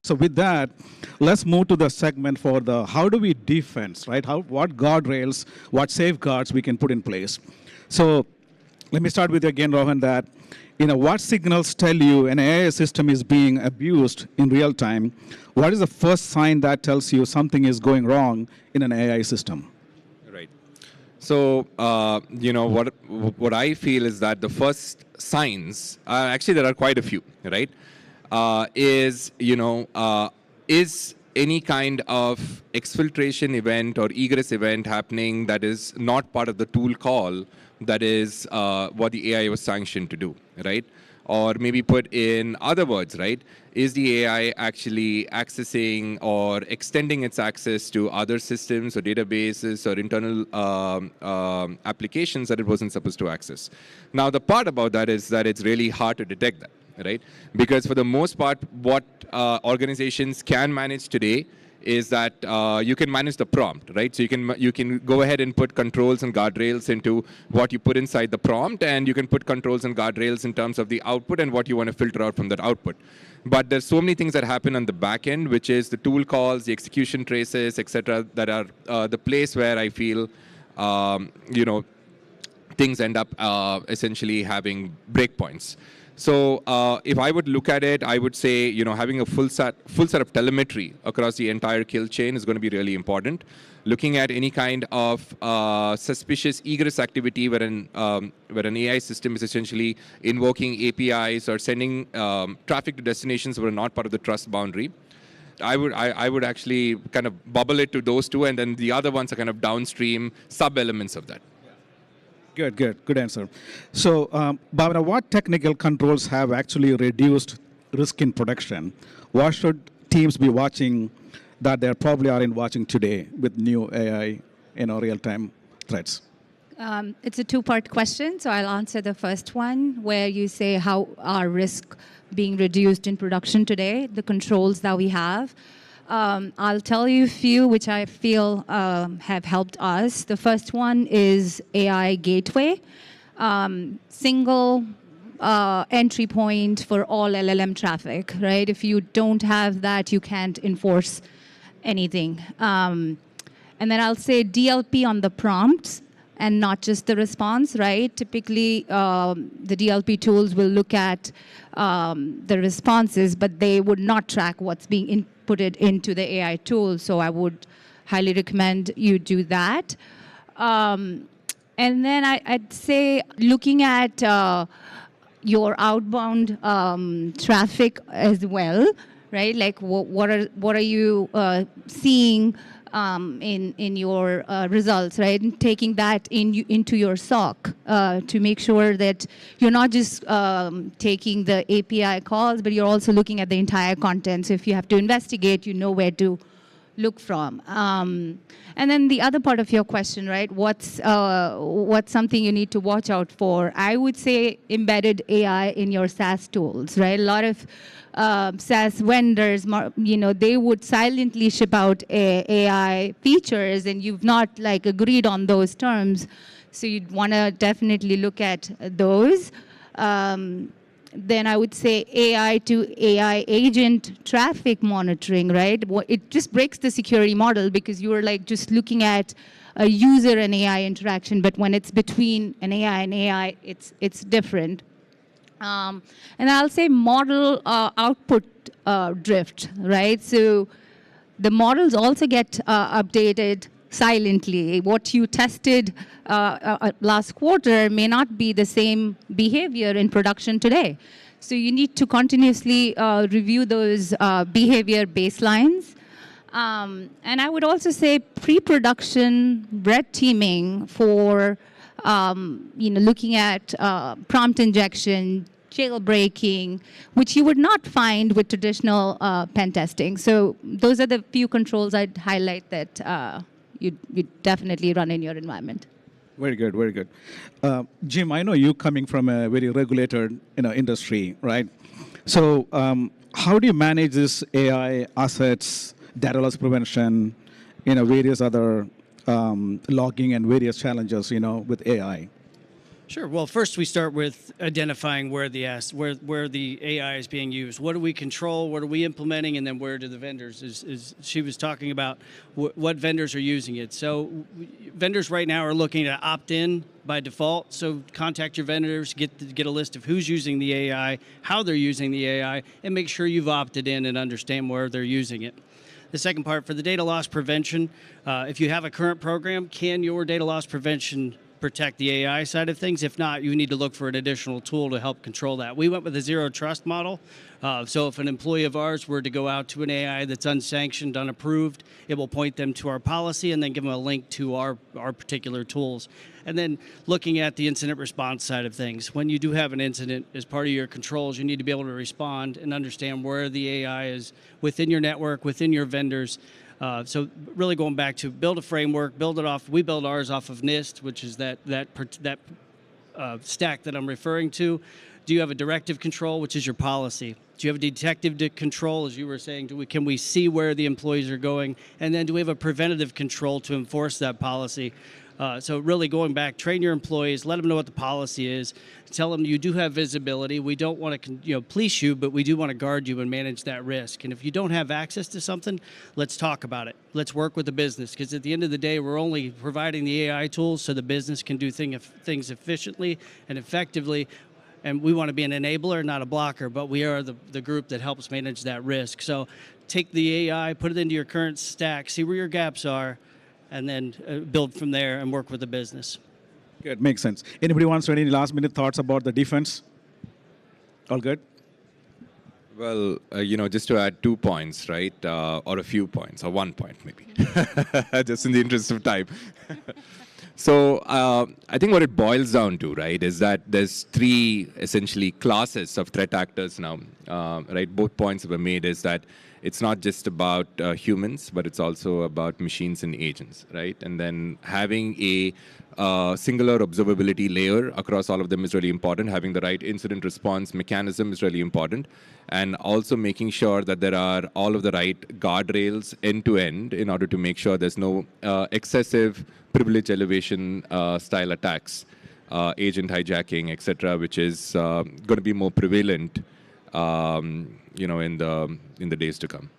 So with that, let's move to the segment for the how do we defense, right? What guardrails, what safeguards we can put in place. So let me start with you again, Rohan, that what signals tell you an AI system is being abused in real time? What is the first sign that tells you something is going wrong in an AI system? Right. So, what I feel is that the first signs, actually there are quite a few, right? Is any kind of exfiltration event or egress event happening that is not part of the tool call that is what the AI was sanctioned to do, right? Or maybe put in other words, right? Is the AI actually accessing or extending its access to other systems or databases or internal applications that it wasn't supposed to access? Now, the part about that is that it's really hard to detect that, right? Because for the most part, what organizations can manage today is that you can manage the prompt, right? So you can go ahead and put controls and guardrails into what you put inside the prompt, and you can put controls and guardrails in terms of the output and what you want to filter out from that output. But there's so many things that happen on the back end, which is the tool calls, the execution traces, etc., that are the place where I feel things end up essentially having breakpoints. So if I would look at it, I would say having a full set of telemetry across the entire kill chain is going to be really important. Looking at any kind of suspicious egress activity where an AI system is essentially invoking APIs or sending traffic to destinations that are not part of the trust boundary. I would actually kind of bubble it to those two, and then the other ones are kind of downstream sub-elements of that. Good answer. So, Bhavana, what technical controls have actually reduced risk in production? What should teams be watching that they probably aren't watching today with new AI, real-time threats? It's a two-part question, so I'll answer the first one, where you say how are risk being reduced in production today, the controls that we have. I'll tell you a few which I feel have helped us. The first one is AI Gateway, single entry point for all LLM traffic, right? If you don't have that, you can't enforce anything. And then I'll say DLP on the prompts and not just the response, right? Typically, the DLP tools will look at the responses, but they would not track what's being inputted into the AI tool. So I would highly recommend you do that. And then I'd say looking at your outbound traffic as well, right? Like what are you seeing in your results, right? And taking that into your SOC to make sure that you're not just taking the API calls, but you're also looking at the entire content. So if you have to investigate, you know where to look from. And then the other part of your question, right? What's something you need to watch out for? I would say embedded AI in your SaaS tools, right? A lot of SaaS vendors, they would silently ship out AI features, and you've not agreed on those terms. So you'd want to definitely look at those. Then I would say AI to AI agent traffic monitoring, right? It just breaks the security model because you are just looking at a user and AI interaction, but when it's between an AI and AI, it's different. And I'll say model output drift, right? So the models also get updated silently. What you tested last quarter may not be the same behavior in production today. So you need to continuously review those behavior baselines. And I would also say pre-production red teaming for looking at prompt injection, jailbreaking, which you would not find with traditional pen testing. So those are the few controls I'd highlight that you definitely run in your environment. Very good, very good. Jim, I know you coming from a very regulated industry, right? So how do you manage this AI assets, data loss prevention, various other logging and various challenges, with AI? Sure. Well, first we start with identifying where the AI is being used. What do we control? What are we implementing? And then where do the vendors? Is she was talking about what vendors are using it. So vendors right now are looking to opt in by default. So contact your vendors, get a list of who's using the AI, how they're using the AI, and make sure you've opted in and understand where they're using it. The second part, for the data loss prevention, if you have a current program, can your data loss prevention protect the AI side of things? If not, you need to look for an additional tool to help control that. We went with a zero trust model. So if an employee of ours were to go out to an AI that's unsanctioned, unapproved, it will point them to our policy and then give them a link to our particular tools. And then looking at the incident response side of things. When you do have an incident, as part of your controls, you need to be able to respond and understand where the AI is within your network, within your vendors. So really going back to build a framework, build it off. We build ours off of NIST, which is that stack that I'm referring to. Do you have a directive control, which is your policy? Do you have a detective control, as you were saying? Can we see where the employees are going? And then do we have a preventative control to enforce that policy? So really going back, train your employees, let them know what the policy is, tell them you do have visibility. We don't want to police you, but we do want to guard you and manage that risk. And if you don't have access to something, let's talk about it. Let's work with the business, because at the end of the day, we're only providing the AI tools so the business can do things efficiently and effectively. And we want to be an enabler, not a blocker, but we are the group that helps manage that risk. So take the AI, put it into your current stack, see where your gaps are, and then build from there and work with the business. Good, makes sense. Anybody wants to any last-minute thoughts about the defense? All good? Well, just to add 2 points, right? Or a few points, or 1 point maybe, just in the interest of time. So I think what it boils down to, right, is that there's 3 essentially classes of threat actors now, right? Both points that were made is that it's not just about humans, but it's also about machines and agents, right? And then having a singular observability layer across all of them is really important. Having the right incident response mechanism is really important. And also making sure that there are all of the right guardrails end to end in order to make sure there's no excessive privilege elevation style attacks, agent hijacking, et cetera, which is going to be more prevalent in the days to come.